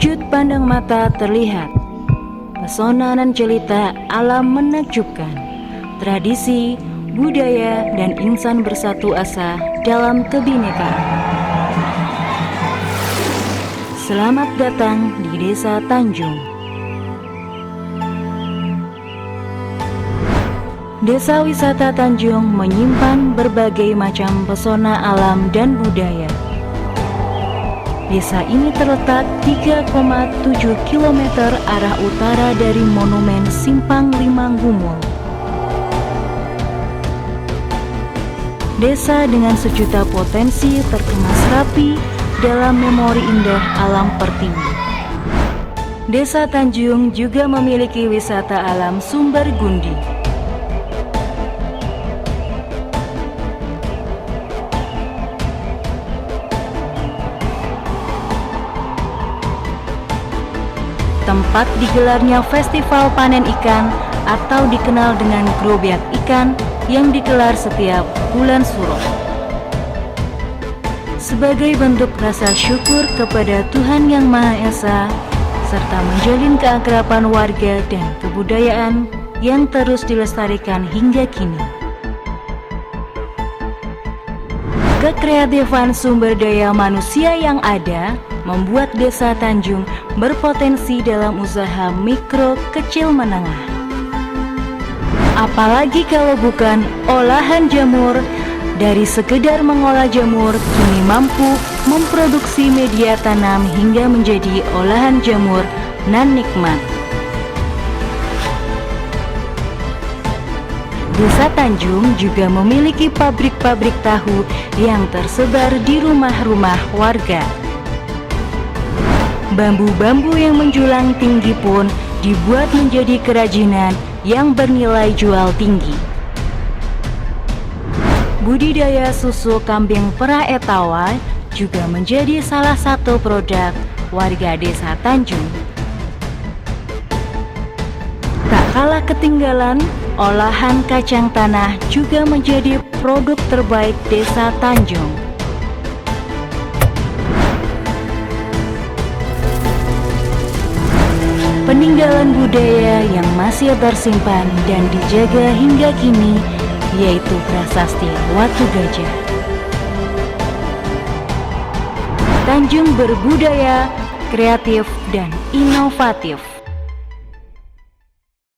Wujud pandang mata terlihat, pesona nan jelita alam menakjubkan, tradisi, budaya, dan insan bersatu asa dalam kebinekaan. Selamat datang di Desa Tanjung. Desa wisata Tanjung menyimpan berbagai macam pesona alam dan budaya. Desa ini terletak 3,7 km arah utara dari Monumen Simpang Lima Gumul. Desa dengan sejuta potensi terkemas rapi dalam memori indah alam Pertiwi. Desa Tanjung juga memiliki wisata alam Sumber Gundi. Tempat digelarnya Festival Panen Ikan atau dikenal dengan Grobyag Ikan yang digelar setiap bulan Suro. Sebagai bentuk rasa syukur kepada Tuhan Yang Maha Esa, serta menjalin keakraban warga dan kebudayaan yang terus dilestarikan hingga kini. Kekreatifan sumber daya manusia yang ada membuat Desa Tanjung berpotensi dalam usaha mikro kecil menengah. Apalagi kalau bukan olahan jamur, dari sekedar mengolah jamur kini mampu memproduksi media tanam hingga menjadi olahan jamur nan nikmat. Desa Tanjung juga memiliki pabrik-pabrik tahu yang tersebar di rumah-rumah warga. Bambu-bambu yang menjulang tinggi pun dibuat menjadi kerajinan yang bernilai jual tinggi. Budidaya susu kambing perah etawa juga menjadi salah satu produk warga Desa Tanjung. Tak kalah ketinggalan, olahan kacang tanah juga menjadi produk terbaik Desa Tanjung. Peninggalan budaya yang masih tersimpan dan dijaga hingga kini yaitu prasasti Watu Gajah. Tanjung berbudaya, kreatif, dan inovatif.